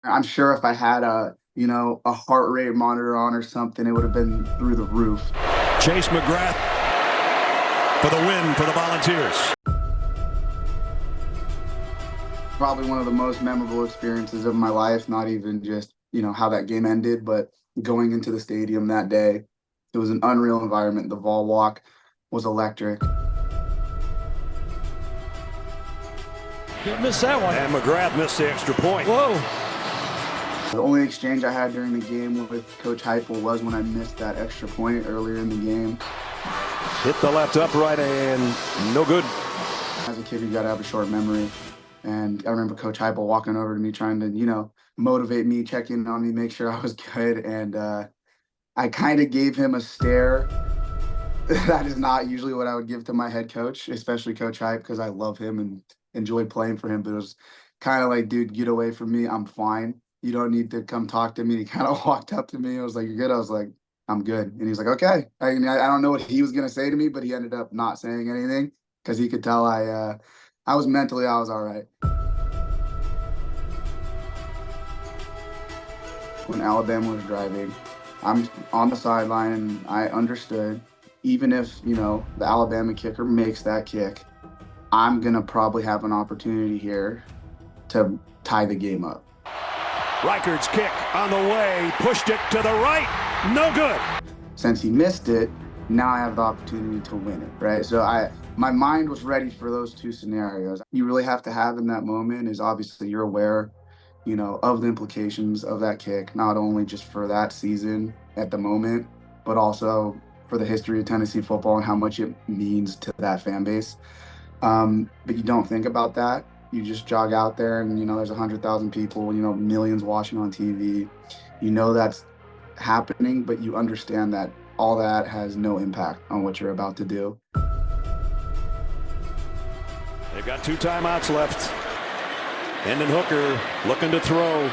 I'm sure if I had a heart rate monitor on or something, it would have been through the roof. Chase McGrath for the win for the Volunteers. Probably one of the most memorable experiences of my life, not even just, how that game ended, but going into the stadium that day. It was an unreal environment. The Vol Walk was electric. Didn't miss that one. And McGrath missed the extra point. Whoa. The only exchange I had during the game with Coach Heupel was when I missed that extra point earlier in the game. Hit the left upright and no good. As a kid, you got to have a short memory. And I remember Coach Heupel walking over to me trying to, motivate me, check in on me, make sure I was good. And I kind of gave him a stare. That is not usually what I would give to my head coach, especially Coach Hype, because I love him and enjoyed playing for him. But it was kind of like, dude, get away from me. I'm fine. You don't need to come talk to me. He kind of walked up to me. I was like, "You're good?" I was like, "I'm good." And he's like, "Okay." I don't know what he was going to say to me, but he ended up not saying anything because he could tell I was mentally, I was all right. When Alabama was driving, I'm on the sideline and I understood, even if, the Alabama kicker makes that kick, I'm going to probably have an opportunity here to tie the game up. Reichard's kick on the way, pushed it to the right, no good. Since he missed it, now I have the opportunity to win it, right? So my mind was ready for those two scenarios. You really have to have in that moment is obviously you're aware, of the implications of that kick, not only just for that season at the moment, but also for the history of Tennessee football and how much it means to that fan base. But you don't think about that. You just jog out there and, there's 100,000 people, millions watching on TV. That's happening, but you understand that all that has no impact on what you're about to do. They've got 2 timeouts left. Hendon Hooker looking to throw,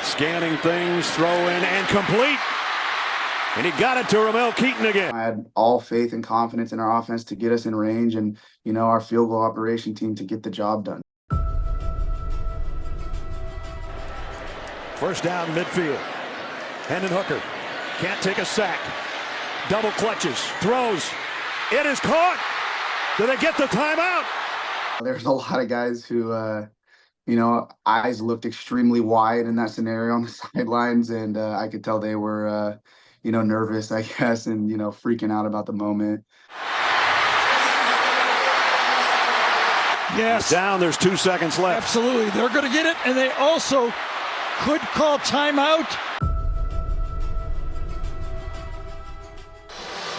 scanning things, throw in and complete. And he got it to Ramel Keaton again. I had all faith and confidence in our offense to get us in range and, our field goal operation team to get the job done. First down midfield. Hendon Hooker can't take a sack. Double clutches, throws. It is caught. Do they get the timeout? There's a lot of guys who, eyes looked extremely wide in that scenario on the sidelines, and I could tell they were, nervous, I guess, and, freaking out about the moment. Yes. Down, there's 2 seconds left. Absolutely. They're going to get it, and they also could call timeout.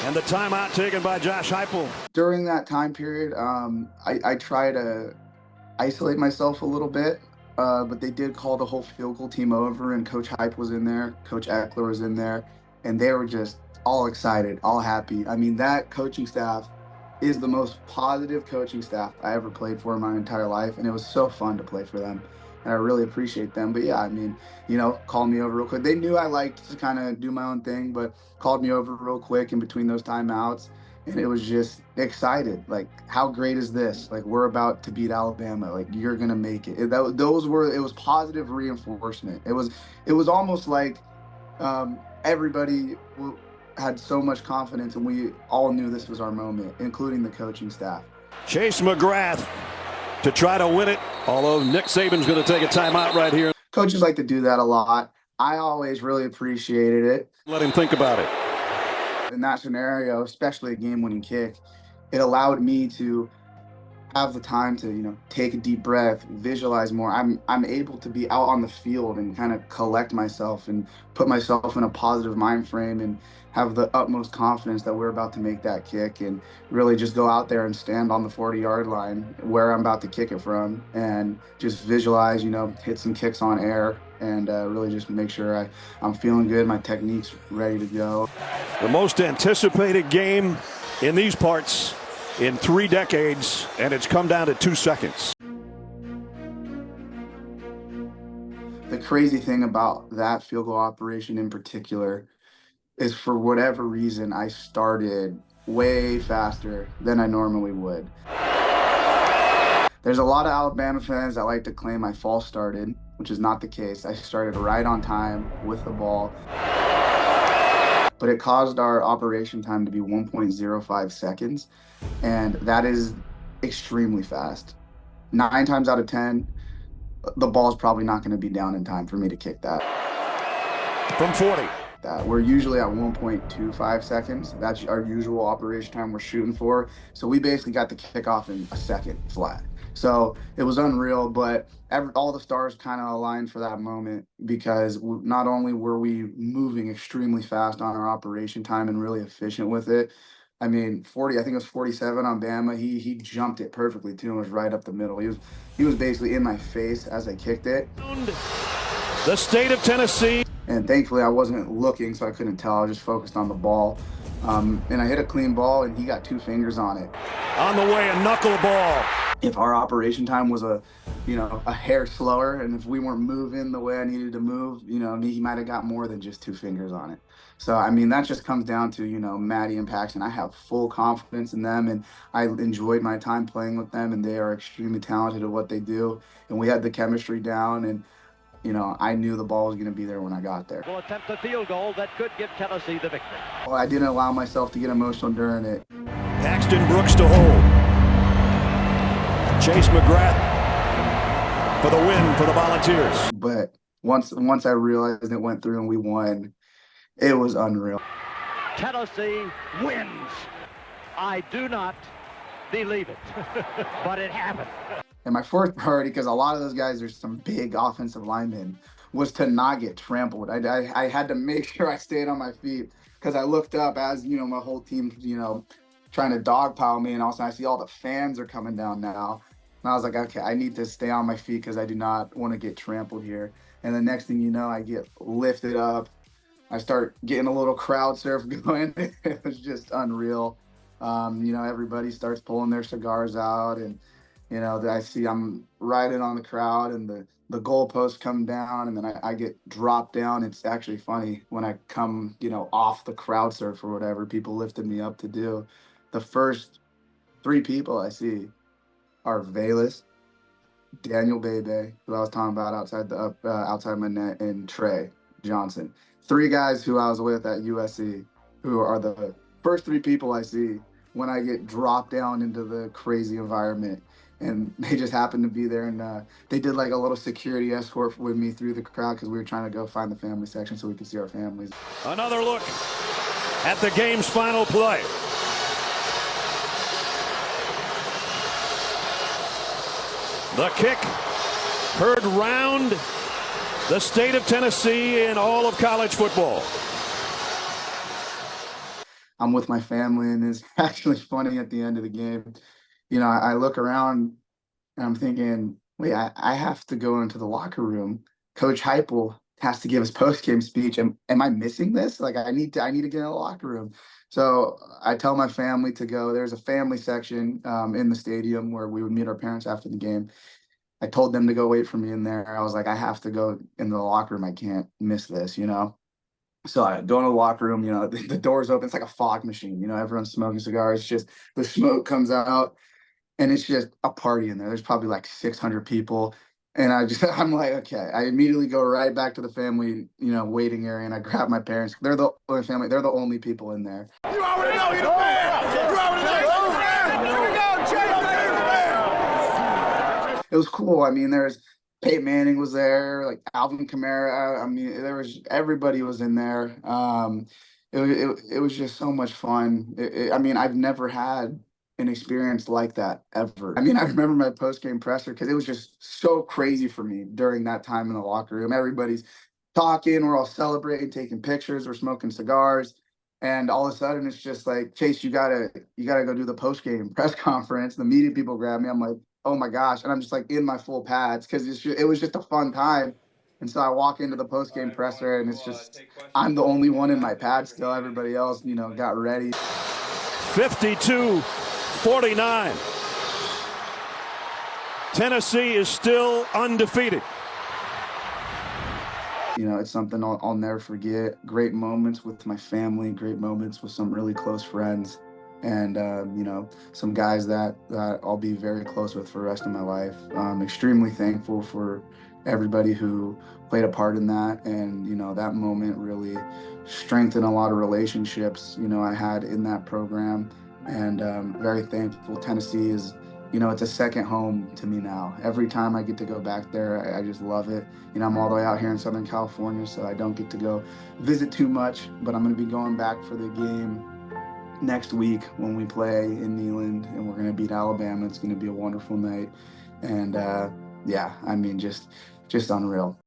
And the timeout taken by Josh Heupel. During that time period, I try to isolate myself a little bit, but they did call the whole field goal team over, and Coach Hype was in there, Coach Eckler was in there, and they were just all excited, all happy. I mean, that coaching staff is the most positive coaching staff I ever played for in my entire life, and it was so fun to play for them, and I really appreciate them. But yeah, I mean, called me over real quick. They knew I liked to kind of do my own thing, but called me over real quick in between those timeouts, and it was just excited. Like, how great is this? Like, we're about to beat Alabama. Like, you're gonna make it. It was positive reinforcement. It was almost like everybody had so much confidence, and we all knew this was our moment, including the coaching staff. Chase McGrath to try to win it, although Nick Saban's going to take a timeout right here. Coaches like to do that a lot. I always really appreciated it. Let him think about it. In that scenario, especially a game-winning kick, it allowed me to have the time to, take a deep breath, visualize more. I'm able to be out on the field and kind of collect myself and put myself in a positive mind frame and have the utmost confidence that we're about to make that kick and really just go out there and stand on the 40-yard line where I'm about to kick it from and just visualize, hit some kicks on air and really just make sure I'm feeling good, my technique's ready to go. The most anticipated game in these parts in 3 decades, and it's come down to 2 seconds. The crazy thing about that field goal operation in particular is, for whatever reason, I started way faster than I normally would. There's a lot of Alabama fans that like to claim I false started, which is not the case. I started right on time with the ball, but it caused our operation time to be 1.05 seconds, and that is extremely fast. 9 times out of 10, the ball's probably not going to be down in time for me to kick that. From 40. We're usually at 1.25 seconds. That's our usual operation time we're shooting for. So we basically got the kickoff in a second flat. So it was unreal, but all the stars kind of aligned for that moment because not only were we moving extremely fast on our operation time and really efficient with it. I mean, 40, I think it was 47 on Bama. He jumped it perfectly too and was right up the middle. He was basically in my face as I kicked it. The state of Tennessee. And thankfully, I wasn't looking, so I couldn't tell. I was just focused on the ball. And I hit a clean ball, and he got 2 fingers on it. On the way, a knuckleball. If our operation time was a hair slower, and if we weren't moving the way I needed to move, he might have got more than just 2 fingers on it. So, I mean, that just comes down to, Maddie and Paxton. I have full confidence in them, and I enjoyed my time playing with them, and they are extremely talented at what they do. And we had the chemistry down, and I knew the ball was going to be there when I got there. Will attempt a field goal that could give Tennessee the victory. Well, I didn't allow myself to get emotional during it. Paxton Brooks to hold. Chase McGrath for the win for the Volunteers. But once I realized it went through and we won, it was unreal. Tennessee wins. I do not believe it, but it happened. And my fourth priority, because a lot of those guys are some big offensive linemen, was to not get trampled. I had to make sure I stayed on my feet because I looked up as, my whole team, trying to dogpile me. And also I see all the fans are coming down now. And I was like, okay, I need to stay on my feet because I do not want to get trampled here. And the next thing you know, I get lifted up. I start getting a little crowd surf going. It was just unreal. Everybody starts pulling their cigars out and, I see I'm riding on the crowd and the goalposts come down and then I get dropped down. It's actually funny when I come, off the crowd surf or whatever people lifted me up to do. The first 3 people I see are Valus, Daniel Bebe, who I was talking about outside my net, and Trey Johnson. 3 guys who I was with at USC who are the first 3 people I see when I get dropped down into the crazy environment. And they just happened to be there, and they did like a little security escort with me through the crowd because we were trying to go find the family section so we could see our families. Another look at the game's final play. The kick heard round the state of Tennessee and all of college football. I'm with my family, and it's actually funny at the end of the game. I look around and I'm thinking, wait, I have to go into the locker room. Coach Heupel has to give his post-game speech. Am I missing this? Like, I need to get in the locker room. So I tell my family to go. There's a family section in the stadium where we would meet our parents after the game. I told them to go wait for me in there. I was like, I have to go into the locker room. I can't miss this, So I go in the locker room, the door's open. It's like a fog machine, everyone's smoking cigars. It's just the smoke comes out. And it's just a party in there. There's probably like 600 people. And I'm like, okay. I immediately go right back to the family, waiting area. And I grab my parents. They're the only family. They're the only people in there. You already know you're the man. You already know you're the man. Here we go, Chase. It was cool. I mean, there's Peyton Manning was there, like Alvin Kamara. I mean, everybody was in there. It was just so much fun. I mean, I've never had an experience like that ever. I mean, I remember my post-game presser because it was just so crazy for me during that time in the locker room. Everybody's talking, we're all celebrating, taking pictures, we're smoking cigars, and all of a sudden it's just like, Chase, you gotta go do the post-game press conference. The media people grab me. I'm like, oh my gosh, and I'm just like in my full pads because it was just a fun time. And so I walk into the post-game presser, and it's just I'm the only one in my pads still. Everybody else, got ready. 52-49. Tennessee is still undefeated. It's something I'll never forget. Great moments with my family, great moments with some really close friends, and some guys that I'll be very close with for the rest of my life. I'm extremely thankful for everybody who played a part in that. And, that moment really strengthened a lot of relationships, I had in that program. And very thankful. Tennessee is, it's a second home to me now. Every time I get to go back there, I just love it. I'm all the way out here in Southern California, so I don't get to go visit too much, but I'm going to be going back for the game next week when we play in Neyland, and we're going to beat Alabama. It's going to be a wonderful night. And yeah, I mean, just unreal.